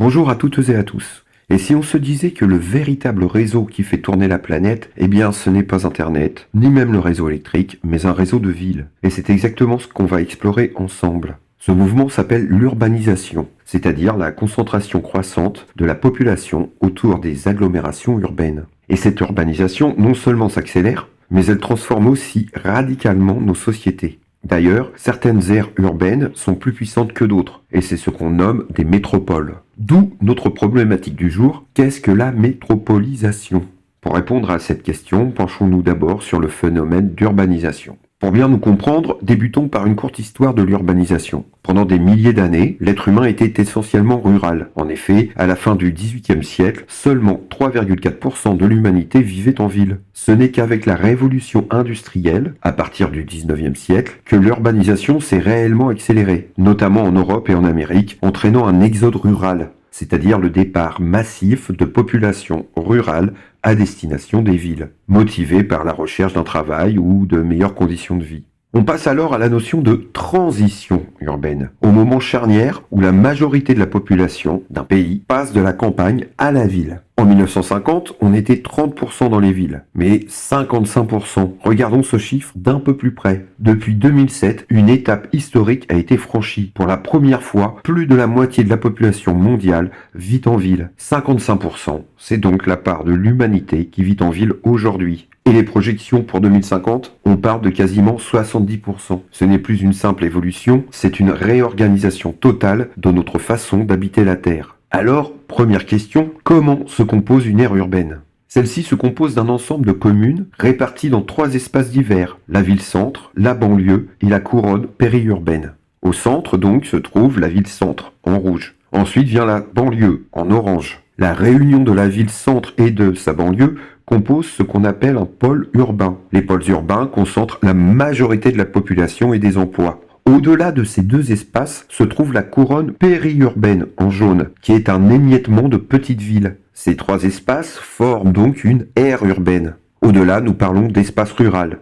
Bonjour à toutes et à tous. Et si on se disait que le véritable réseau qui fait tourner la planète, eh bien ce n'est pas Internet, ni même le réseau électrique, mais un réseau de villes. Et c'est exactement ce qu'on va explorer ensemble. Ce mouvement s'appelle l'urbanisation, c'est-à-dire la concentration croissante de la population autour des agglomérations urbaines. Et cette urbanisation non seulement s'accélère, mais elle transforme aussi radicalement nos sociétés. D'ailleurs, certaines aires urbaines sont plus puissantes que d'autres, et c'est ce qu'on nomme des métropoles. D'où notre problématique du jour, qu'est-ce que la métropolisation? Pour répondre à cette question, penchons-nous d'abord sur le phénomène d'urbanisation. Pour bien nous comprendre, débutons par une courte histoire de l'urbanisation. Pendant des milliers d'années, l'être humain était essentiellement rural. En effet, à la fin du XVIIIe siècle, seulement 3,4% de l'humanité vivait en ville. Ce n'est qu'avec la révolution industrielle, à partir du XIXe siècle, que l'urbanisation s'est réellement accélérée, notamment en Europe et en Amérique, entraînant un exode rural, c'est-à-dire le départ massif de populations rurales à destination des villes, motivées par la recherche d'un travail ou de meilleures conditions de vie. On passe alors à la notion de transition urbaine, au moment charnière où la majorité de la population d'un pays passe de la campagne à la ville. En 1950, on était 30% dans les villes, mais 55%. Regardons ce chiffre d'un peu plus près. Depuis 2007, une étape historique a été franchie. Pour la première fois, plus de la moitié de la population mondiale vit en ville. 55%, c'est donc la part de l'humanité qui vit en ville aujourd'hui. Et les projections pour 2050, on parle de quasiment 70%. Ce n'est plus une simple évolution, c'est une réorganisation totale de notre façon d'habiter la Terre. Alors, première question, comment se compose une aire urbaine? Celle-ci se compose d'un ensemble de communes réparties dans 3 espaces divers, la ville-centre, la banlieue et la couronne périurbaine. Au centre donc se trouve la ville-centre, en rouge. Ensuite vient la banlieue, en orange. La réunion de la ville-centre et de sa banlieue compose ce qu'on appelle un pôle urbain. Les pôles urbains concentrent la majorité de la population et des emplois. Au-delà de ces 2 espaces se trouve la couronne périurbaine en jaune, qui est un émiettement de petites villes. Ces 3 espaces forment donc une aire urbaine. Au-delà, nous parlons d'espace rural.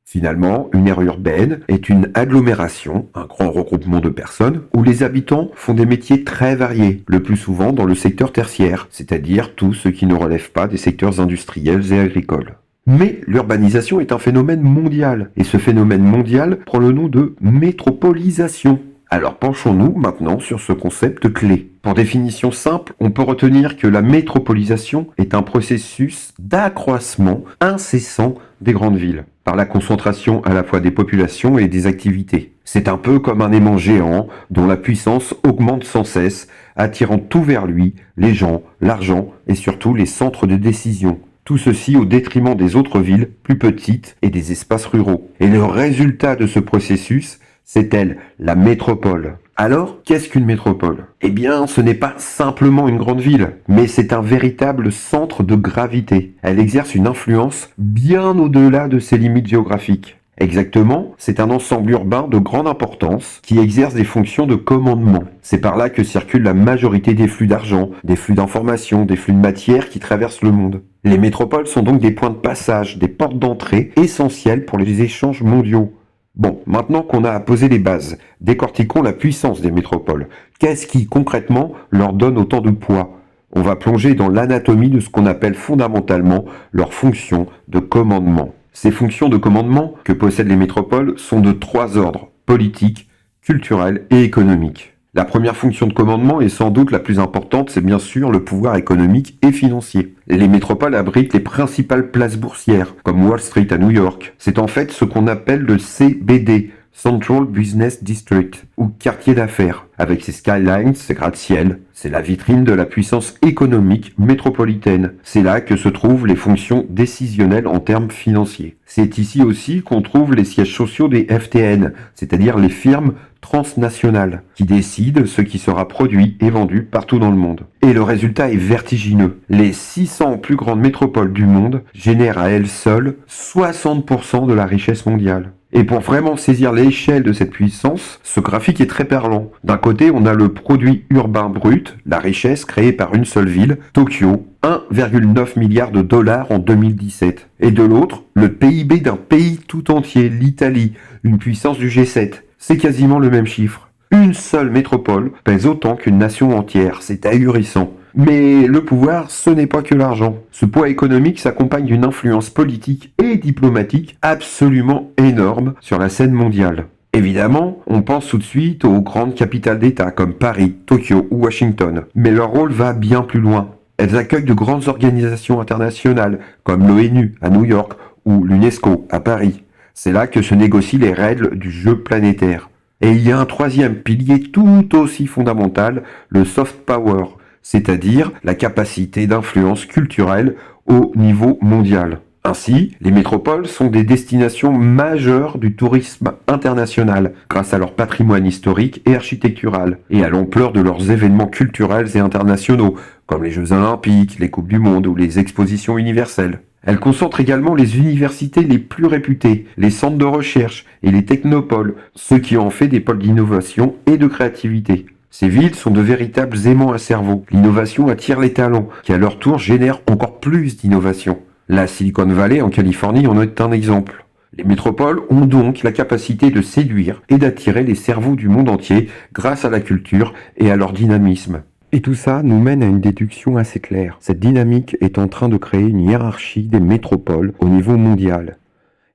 Finalement, une aire urbaine est une agglomération, un grand regroupement de personnes, où les habitants font des métiers très variés, le plus souvent dans le secteur tertiaire, c'est-à-dire tout ce qui ne relève pas des secteurs industriels et agricoles. Mais l'urbanisation est un phénomène mondial, et ce phénomène mondial prend le nom de métropolisation. Alors penchons-nous maintenant sur ce concept clé. Pour définition simple, on peut retenir que la métropolisation est un processus d'accroissement incessant des grandes villes, par la concentration à la fois des populations et des activités. C'est un peu comme un aimant géant dont la puissance augmente sans cesse, attirant tout vers lui, les gens, l'argent et surtout les centres de décision. Tout ceci au détriment des autres villes plus petites et des espaces ruraux. Et le résultat de ce processus, c'est elle, la métropole. Alors, qu'est-ce qu'une métropole? Eh bien, ce n'est pas simplement une grande ville, mais c'est un véritable centre de gravité. Elle exerce une influence bien au-delà de ses limites géographiques. Exactement, c'est un ensemble urbain de grande importance qui exerce des fonctions de commandement. C'est par là que circule la majorité des flux d'argent, des flux d'informations, des flux de matière qui traversent le monde. Les métropoles sont donc des points de passage, des portes d'entrée essentielles pour les échanges mondiaux. Bon, maintenant qu'on a posé les bases, décortiquons la puissance des métropoles. Qu'est-ce qui, concrètement, leur donne autant de poids? On va plonger dans l'anatomie de ce qu'on appelle fondamentalement leurs fonctions de commandement. Ces fonctions de commandement que possèdent les métropoles sont de 3 ordres, politique, culturel et économique. La première fonction de commandement est sans doute la plus importante, c'est bien sûr le pouvoir économique et financier. Les métropoles abritent les principales places boursières, comme Wall Street à New York. C'est en fait ce qu'on appelle le CBD, Central Business District, ou quartier d'affaires. Avec ses skylines, ses gratte-ciel, c'est la vitrine de la puissance économique métropolitaine. C'est là que se trouvent les fonctions décisionnelles en termes financiers. C'est ici aussi qu'on trouve les sièges sociaux des FTN, c'est-à-dire les firmes transnationales, qui décident ce qui sera produit et vendu partout dans le monde. Et le résultat est vertigineux. Les 600 plus grandes métropoles du monde génèrent à elles seules 60% de la richesse mondiale. Et pour vraiment saisir l'échelle de cette puissance, ce graphique est très parlant. D'un côté, on a le produit urbain brut, la richesse créée par une seule ville, Tokyo, 1,9 milliard de dollars en 2017. Et de l'autre, le PIB d'un pays tout entier, l'Italie, une puissance du G7. C'est quasiment le même chiffre. Une seule métropole pèse autant qu'une nation entière, c'est ahurissant. Mais le pouvoir, ce n'est pas que l'argent. Ce poids économique s'accompagne d'une influence politique et diplomatique absolument énorme sur la scène mondiale. Évidemment, on pense tout de suite aux grandes capitales d'État comme Paris, Tokyo ou Washington, mais leur rôle va bien plus loin. Elles accueillent de grandes organisations internationales comme l'ONU à New York ou l'UNESCO à Paris. C'est là que se négocient les règles du jeu planétaire. Et il y a un troisième pilier tout aussi fondamental, le soft power, c'est-à-dire la capacité d'influence culturelle au niveau mondial. Ainsi, les métropoles sont des destinations majeures du tourisme international, grâce à leur patrimoine historique et architectural, et à l'ampleur de leurs événements culturels et internationaux, comme les Jeux Olympiques, les Coupes du Monde ou les expositions universelles. Elles concentrent également les universités les plus réputées, les centres de recherche et les technopoles, ce qui en fait des pôles d'innovation et de créativité. Ces villes sont de véritables aimants à cerveau. L'innovation attire les talents, qui à leur tour génèrent encore plus d'innovation. La Silicon Valley en Californie en est un exemple. Les métropoles ont donc la capacité de séduire et d'attirer les cerveaux du monde entier grâce à la culture et à leur dynamisme. Et tout ça nous mène à une déduction assez claire. Cette dynamique est en train de créer une hiérarchie des métropoles au niveau mondial.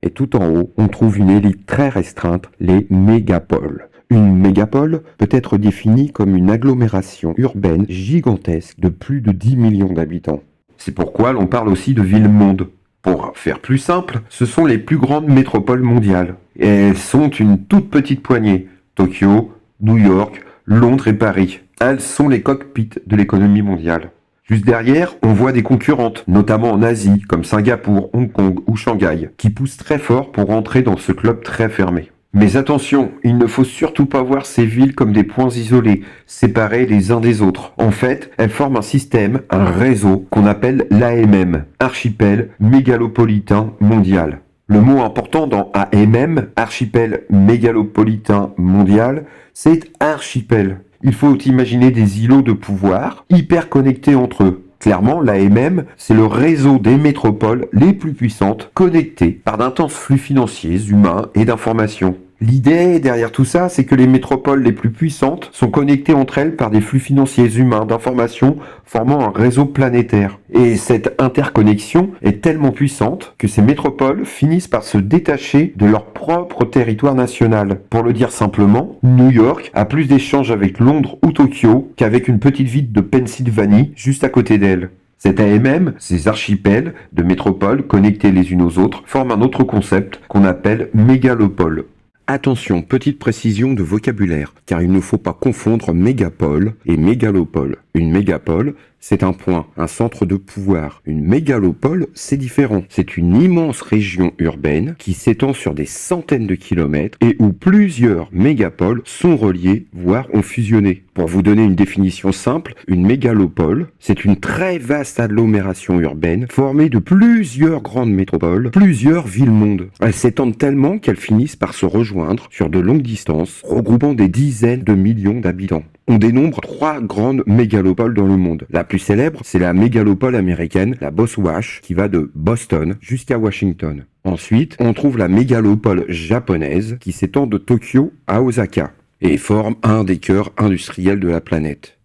Et tout en haut, on trouve une élite très restreinte, les mégapoles. Une mégapole peut être définie comme une agglomération urbaine gigantesque de plus de 10 millions d'habitants. C'est pourquoi l'on parle aussi de ville-monde. Pour faire plus simple, ce sont les plus grandes métropoles mondiales. Et elles sont une toute petite poignée. Tokyo, New York, Londres et Paris. Elles sont les cockpits de l'économie mondiale. Juste derrière, on voit des concurrentes, notamment en Asie, comme Singapour, Hong Kong ou Shanghai, qui poussent très fort pour entrer dans ce club très fermé. Mais attention, il ne faut surtout pas voir ces villes comme des points isolés, séparés les uns des autres. En fait, elles forment un système, un réseau qu'on appelle l'AMM, Archipel Mégalopolitain Mondial. Le mot important dans AMM, Archipel Mégalopolitain Mondial, c'est archipel. Il faut imaginer des îlots de pouvoir hyper connectés entre eux. Clairement, l'AMM, c'est le réseau des métropoles les plus puissantes, connectées par d'intenses flux financiers, humains et d'informations. L'idée derrière tout ça, c'est que les métropoles les plus puissantes sont connectées entre elles par des flux financiers humains d'informations formant un réseau planétaire. Et cette interconnexion est tellement puissante que ces métropoles finissent par se détacher de leur propre territoire national. Pour le dire simplement, New York a plus d'échanges avec Londres ou Tokyo qu'avec une petite ville de Pennsylvanie juste à côté d'elle. Cet AMM, ces archipels de métropoles connectées les unes aux autres, forment un autre concept qu'on appelle mégalopole. Attention, petite précision de vocabulaire, car il ne faut pas confondre mégapole et mégalopole. Une mégapole, c'est un point, un centre de pouvoir. Une mégalopole, c'est différent. C'est une immense région urbaine qui s'étend sur des centaines de kilomètres et où plusieurs mégapoles sont reliés, voire ont fusionné. Pour vous donner une définition simple, une mégalopole, c'est une très vaste agglomération urbaine formée de plusieurs grandes métropoles, plusieurs villes-mondes. Elles s'étendent tellement qu'elles finissent par se rejoindre sur de longues distances, regroupant des dizaines de millions d'habitants. On dénombre 3 grandes mégalopoles dans le monde. La plus célèbre, c'est la mégalopole américaine, la Boswash, qui va de Boston jusqu'à Washington. Ensuite, on trouve la mégalopole japonaise, qui s'étend de Tokyo à Osaka, et forme un des cœurs industriels de la planète.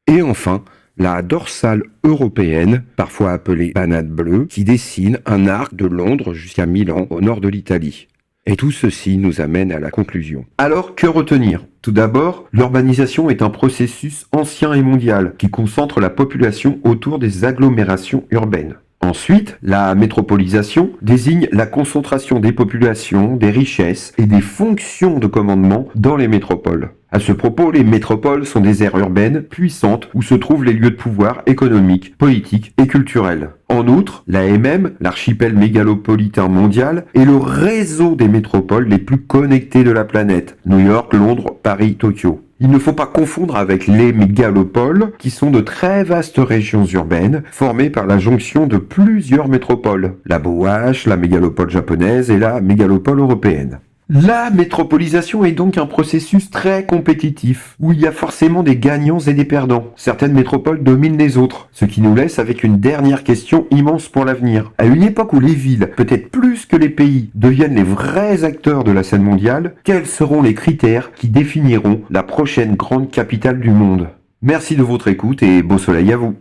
Et enfin, la dorsale européenne, parfois appelée banane bleue, qui dessine un arc de Londres jusqu'à Milan, au nord de l'Italie. Et tout ceci nous amène à la conclusion. Alors, que retenir ? Tout d'abord, l'urbanisation est un processus ancien et mondial qui concentre la population autour des agglomérations urbaines. Ensuite, la métropolisation désigne la concentration des populations, des richesses et des fonctions de commandement dans les métropoles. À ce propos, les métropoles sont des aires urbaines puissantes où se trouvent les lieux de pouvoir économique, politique et culturel. En outre, l'AMM, l'archipel mégalopolitain mondial, est le réseau des métropoles les plus connectées de la planète. New York, Londres, Paris, Tokyo. Il ne faut pas confondre avec les mégalopoles, qui sont de très vastes régions urbaines, formées par la jonction de plusieurs métropoles. La Boswash, la mégalopole japonaise et la mégalopole européenne. La métropolisation est donc un processus très compétitif, où il y a forcément des gagnants et des perdants. Certaines métropoles dominent les autres, ce qui nous laisse avec une dernière question immense pour l'avenir. À une époque où les villes, peut-être plus que les pays, deviennent les vrais acteurs de la scène mondiale, quels seront les critères qui définiront la prochaine grande capitale du monde ? Merci de votre écoute et beau soleil à vous.